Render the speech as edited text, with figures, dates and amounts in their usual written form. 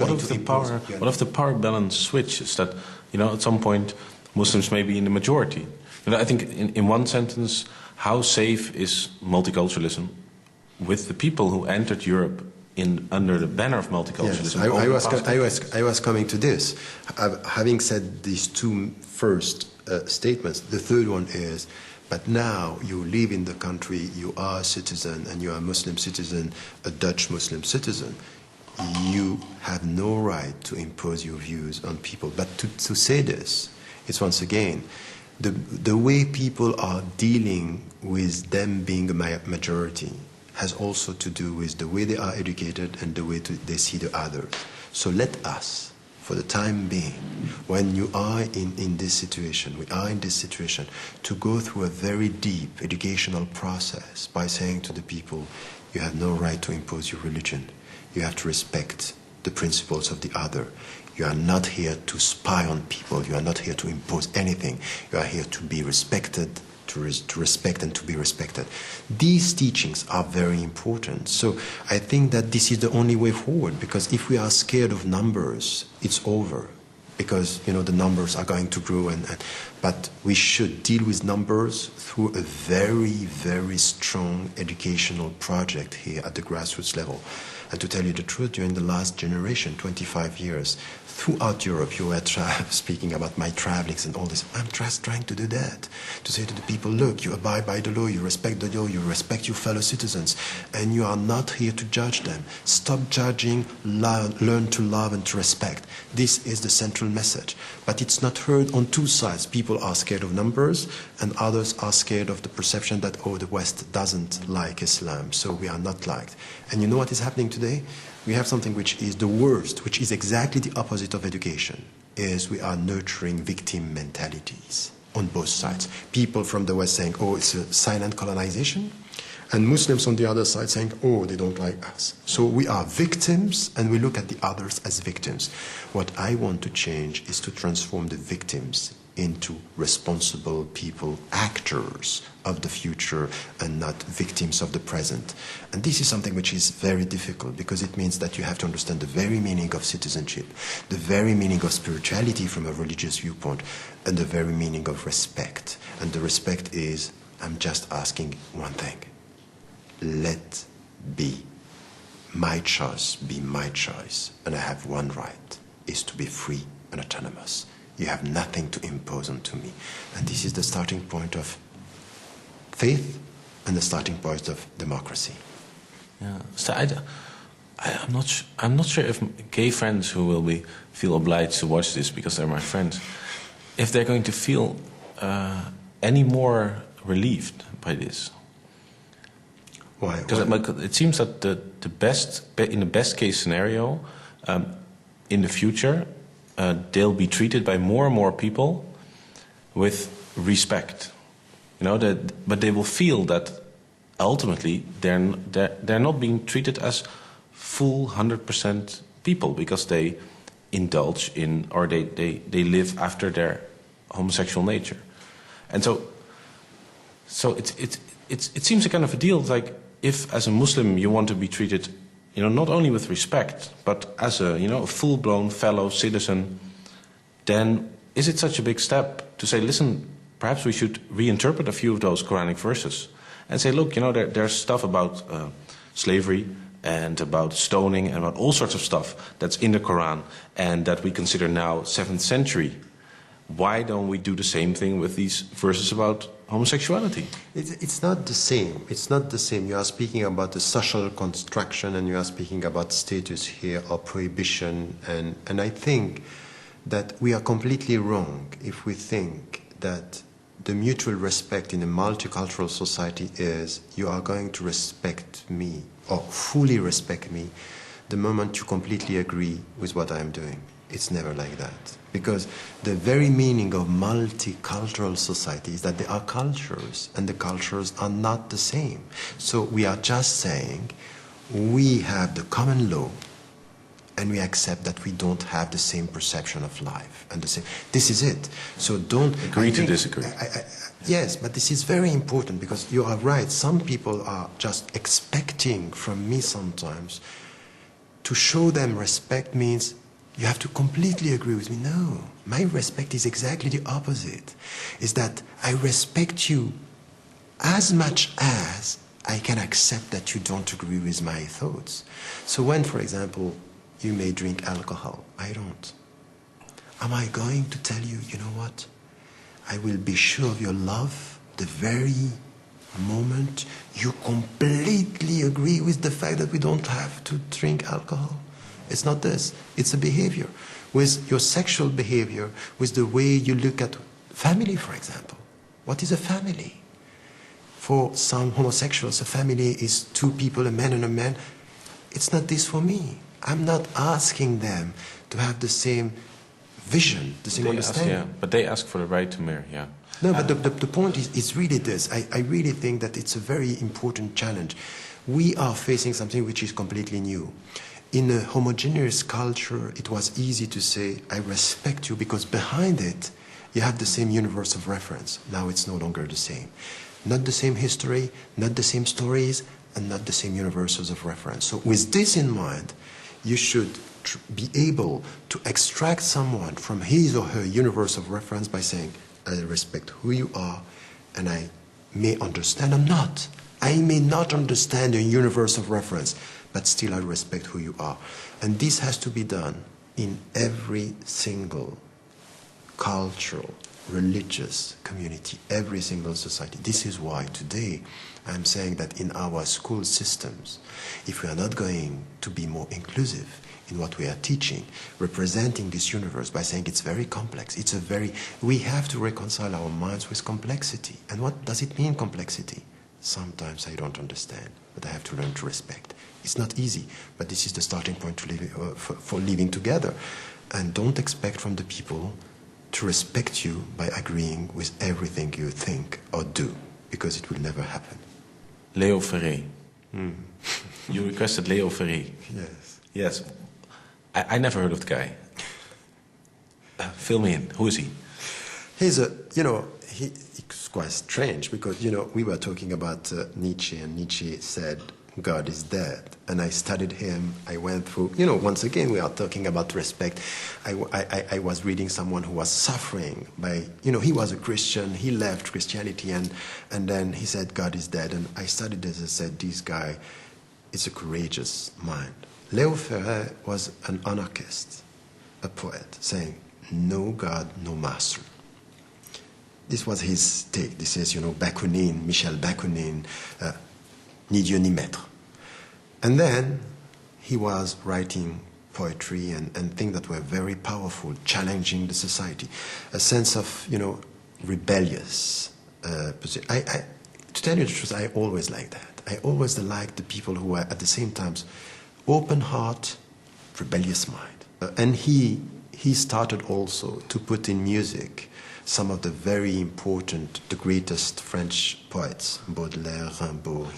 what if the power balance switches? That, you know, at some point Muslims may be in the majority. You know, I think in one sentence, how safe is multiculturalism with the people who entered Europe under the banner of multiculturalism? Yes, I was coming to this. Having said these two first statements, the third one is, but now you live in the country, you are a citizen, and you are a Muslim citizen, a Dutch Muslim citizen. You have no right to impose your views on people. But to say this, it's once again, the way people are dealing with them being a majority has also to do with the way they are educated and the way they see the others. So let us, for the time being, when you are in this situation, we are in this situation, to go through a very deep educational process by saying to the people, you have no right to impose your religion. You have to respect the principles of the other. You are not here to spy on people. You are not here to impose anything. You are here to be respected, to respect and to be respected. These teachings are very important. So I think that this is the only way forward, because if we are scared of numbers, it's over. Because, you know, the numbers are going to grow, but we should deal with numbers through a very, very strong educational project here at the grassroots level. And to tell you the truth, during the last generation, 25 years, throughout Europe, you were speaking about my travelings and all this. I'm just trying to do that, to say to the people, look, you abide by the law, you respect the law, you respect your fellow citizens, and you are not here to judge them. Stop judging, learn to love and to respect. This is the central message. But it's not heard on two sides. People are scared of numbers, and others are scared of the perception that, oh, the West doesn't like Islam, so we are not liked. And you know what is happening today? We have something which is the worst, which is exactly the opposite of education, is we are nurturing victim mentalities on both sides. People from the West saying, oh, it's a silent colonization, and Muslims on the other side saying, oh, they don't like us. So we are victims, and we look at the others as victims. What I want to change is to transform the victims into responsible people, actors of the future, and not victims of the present. And this is something which is very difficult, because it means that you have to understand the very meaning of citizenship, the very meaning of spirituality from a religious viewpoint, and the very meaning of respect. And the respect is, I'm just asking one thing. Let my choice be my choice, and I have one right, is to be free and autonomous. You have nothing to impose onto me. And this is the starting point of faith and the starting point of democracy. Yeah. So I'm not sure if gay friends who will feel obliged to watch this because they're my friends, if they're going to feel any more relieved by this. Why? Because it seems that in the best case scenario, in the future, they'll be treated by more and more people with respect. You know, but they will feel that ultimately they're not being treated as full 100% people, because they indulge in, or they live after their homosexual nature. And so it seems a kind of a deal, like if as a Muslim you want to be treated, you know, not only with respect, but as a, you know, a full-blown fellow citizen, then is it such a big step to say, listen, perhaps we should reinterpret a few of those Quranic verses and say, look, you know, there's stuff about slavery and about stoning and about all sorts of stuff that's in the Quran and that we consider now 7th century. Why don't we do the same thing with these verses about homosexuality? It's not the same. It's not the same. You are speaking about the social construction, and you are speaking about status here, or prohibition. And I think that we are completely wrong if we think that the mutual respect in a multicultural society is you are going to respect me or fully respect me the moment you completely agree with what I am doing. It's never like that. Because the very meaning of multicultural society is that there are cultures, and the cultures are not the same. So we are just saying we have the common law, and we accept that we don't have the same perception of life. And this is it. So don't... Agree to disagree. Yes, but this is very important, because you are right. Some people are just expecting from me sometimes to show them respect means you have to completely agree with me. No, my respect is exactly the opposite. Is that I respect you as much as I can accept that you don't agree with my thoughts. So when, for example, you may drink alcohol, I don't. Am I going to tell you, you know what? I will be sure of your love the very moment you completely agree with the fact that we don't have to drink alcohol. It's not this. It's a behavior. With your sexual behavior, with the way you look at family, for example. What is a family? For some homosexuals, a family is two people, a man and a man. It's not this for me. I'm not asking them to have the same vision, the same understanding. But they ask for the right to marry, yeah. No, but the point is really this. I really think that it's a very important challenge. We are facing something which is completely new. In a homogeneous culture, it was easy to say, I respect you, because behind it, you have the same universe of reference. Now it's no longer the same. Not the same history, not the same stories, and not the same universes of reference. So with this in mind, you should be able to extract someone from his or her universe of reference by saying, I respect who you are, and I may understand or not. I may not understand your universe of reference, but still I respect who you are. And this has to be done in every single cultural, religious community, every single society. This is why today I'm saying that in our school systems, if we are not going to be more inclusive in what we are teaching, representing this universe by saying it's very complex, we have to reconcile our minds with complexity. And what does it mean, complexity? Sometimes I don't understand, but I have to learn to respect. It's not easy, but this is the starting point for living together. And don't expect from the people to respect you by agreeing with everything you think or do, because it will never happen. Leo Ferré. You requested Leo Ferré. Yes. Yes. I never heard of the guy. Fill me in. Who is he? He's he's quite strange because, we were talking about Nietzsche, and Nietzsche said, God is dead. And I studied him. I went through, once again, we are talking about respect. I was reading someone who was suffering by, he was a Christian. He left Christianity and then he said, God is dead. And I studied this and said, this guy is a courageous mind. Leo Ferré was an anarchist, a poet, saying, no God, no master. This was his take. This is, Bakounine, Michel Bakounine, ni Dieu ni maître. And then he was writing poetry and things that were very powerful, challenging the society. A sense of, rebellious. To tell you the truth, I always liked that. I always liked the people who were at the same time open heart, rebellious mind. And he started also to put in music some of the very important, the greatest French poets, Baudelaire, Rimbaud.